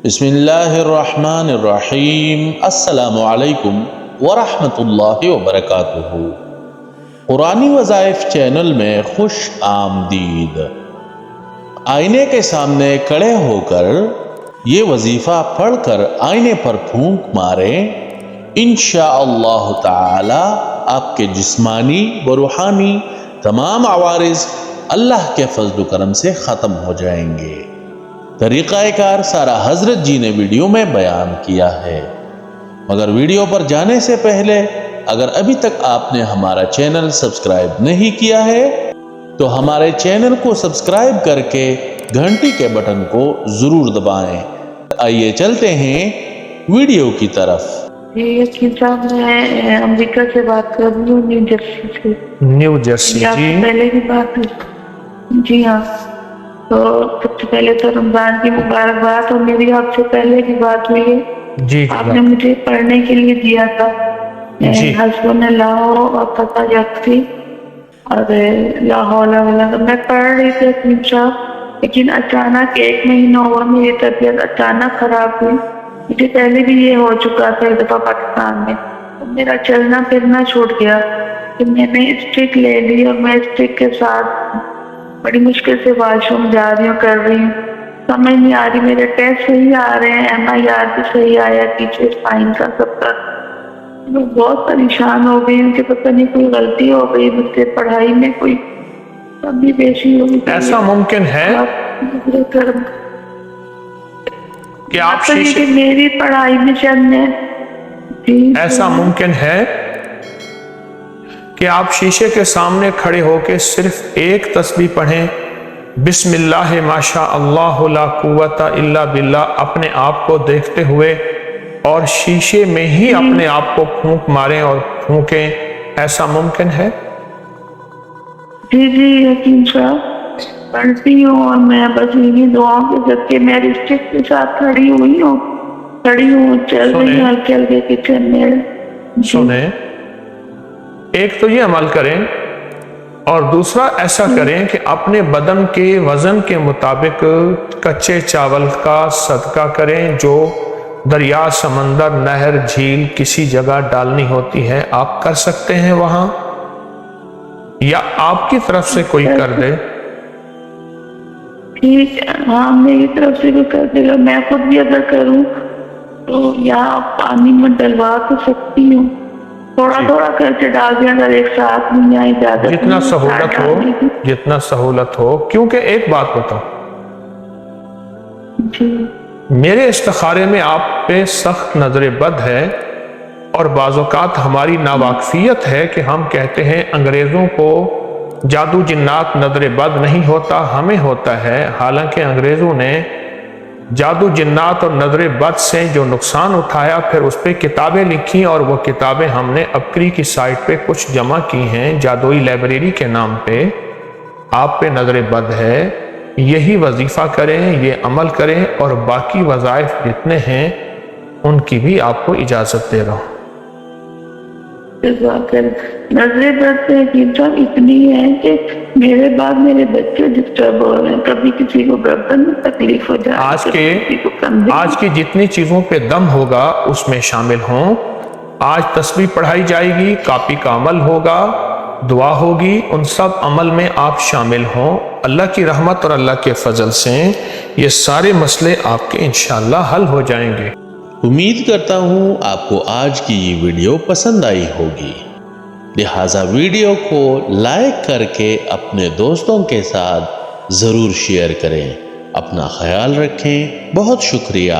بسم اللہ الرحمن الرحیم۔ السلام علیکم ورحمۃ اللہ وبرکاتہ۔ قرآنی وظائف چینل میں خوش آمدید۔ آئینے کے سامنے کھڑے ہو کر یہ وظیفہ پڑھ کر آئینے پر پھونک ماریں، انشاءاللہ تعالی آپ کے جسمانی و روحانی تمام عوارض اللہ کے فضل و کرم سے ختم ہو جائیں گے۔ طریقہ کار سارا حضرت جی نے ویڈیو میں بیان کیا ہے، مگر ویڈیو پر جانے سے پہلے اگر ابھی تک آپ نے ہمارا چینل سبسکرائب نہیں کیا ہے تو ہمارے چینل کو سبسکرائب کر کے گھنٹی کے بٹن کو ضرور دبائیں۔ آئیے چلتے ہیں ویڈیو کی طرف۔ یقین صاحب، میں امریکہ سے بات کر رہی ہوں، نیو جرسی سے۔ نیو جرسی جی، پہلے کی بات ہے جی ہاں۔ تو سب سے پہلے تو رمضان کی مبارکباد، اور میری آپ سے پہلے کی بات ہوئی ہے جی آپ نے مجھے پڑھنے کے لیے دیا تھا جی حسبنا اللہ اور فتح یکفی اور لا حول ولا قوت۔ میں پڑھ رہی تھی حکیم صاحب، لیکن اچانک 1 مہینہ ہوا میری طبیعت اچانک خراب ہوئی۔ مجھے پہلے بھی یہ ہو چکا تھا ایک دفعہ پاکستان میں، میرا چلنا پھرنا چھوٹ گیا۔ پھر میں نے اسٹک لے لی اور میں اسٹک کے ساتھ بڑی مشکل سے واش روم جا رہی ہوں، کر رہی ہوں، سمجھ نہیں آ رہی۔ میرے ٹیسٹ صحیح آ رہے ہیں، MIR بھی صحیح آیا، پیچھے اسپائن کا سب کا۔ میں بہت پریشان ہو گئی ہوں کہ پتہ نہیں کوئی غلطی ہو گئی مجھ سے، پڑھائی میں کوئی کمی بیشی ہوگی۔ ایسا ممکن ہے کہ آپ شیشے میری پڑھائی میں چلنے ایسا ممکن ہے کہ آپ شیشے کے سامنے کھڑے ہو کے صرف ایک تسبیح پڑھیں، بسم اللہ ماشاء اللہ لا قوت الا باللہ، اپنے آپ کو دیکھتے ہوئے، اور شیشے میں ہی اپنے آپ کو پھونک ماریں اور پھونکیں۔ ایسا ممکن ہے؟ جی حکیم صاحب، پڑھتی ہوں، اور میں بس انہیں دعاؤں کے صدقے میں رسٹک کے ساتھ کھڑی ہوں، چل رہی ہوں ہلکے ہلکے کچن میں۔ سنیں، ایک تو یہ عمل کریں، اور دوسرا ایسا کریں کہ اپنے بدن کے وزن کے مطابق کچے چاول کا صدقہ کریں جو دریا، سمندر، نہر، جھیل کسی جگہ ڈالنی ہوتی ہے۔ آپ کر سکتے ہیں وہاں، یا آپ کی طرف سے کوئی کر دے؟ ٹھیک ہے، ہاں میری طرف سے بھی کر دے گا۔ میں خود بھی اگر کروں تو یا پانی میں ڈلوا تو سکتی ہوں، تھوڑا تھوڑا کر کے ڈال دیا اگر ایک ساتھ نہیں آئی، زیادہ جتنا سہولت ہو، کیونکہ ایک بات بتاؤ، میرے استخارے میں آپ پہ سخت نظر بد ہے، اور بعض اوقات ہماری ناواقفیت ہے کہ ہم کہتے ہیں انگریزوں کو جادو جنات نظر بد نہیں ہوتا، ہمیں ہوتا ہے، حالانکہ انگریزوں نے جادو جنات اور نظر بد سے جو نقصان اٹھایا، پھر اس پہ کتابیں لکھی، اور وہ کتابیں ہم نے اپکری کی سائٹ پہ کچھ جمع کی ہیں جادوئی لائبریری کے نام پہ۔ آپ پہ نظر بد ہے، یہی وظیفہ کریں، یہ عمل کریں، اور باقی وظائف جتنے ہیں ان کی بھی آپ کو اجازت دے رہا ہوں۔ نظر بد اتنی ہے کہ میرے بعد میرے بچے ڈسٹرب ہو رہے ہیں، کبھی کسی کو گردن میں تکلیف ہو جائے، آج کی جتنی چیزوں پہ دم ہوگا اس میں شامل ہوں۔ آج تسبیح پڑھائی جائے گی، کاپی کا عمل ہوگا، دعا ہوگی، ان سب عمل میں آپ شامل ہوں۔ اللہ کی رحمت اور اللہ کے فضل سے یہ سارے مسئلے آپ کے انشاءاللہ حل ہو جائیں گے۔ امید کرتا ہوں آپ کو آج کی یہ ویڈیو پسند آئی ہوگی، لہٰذا ویڈیو کو لائک کر کے اپنے دوستوں کے ساتھ ضرور شیئر کریں۔ اپنا خیال رکھیں، بہت شکریہ۔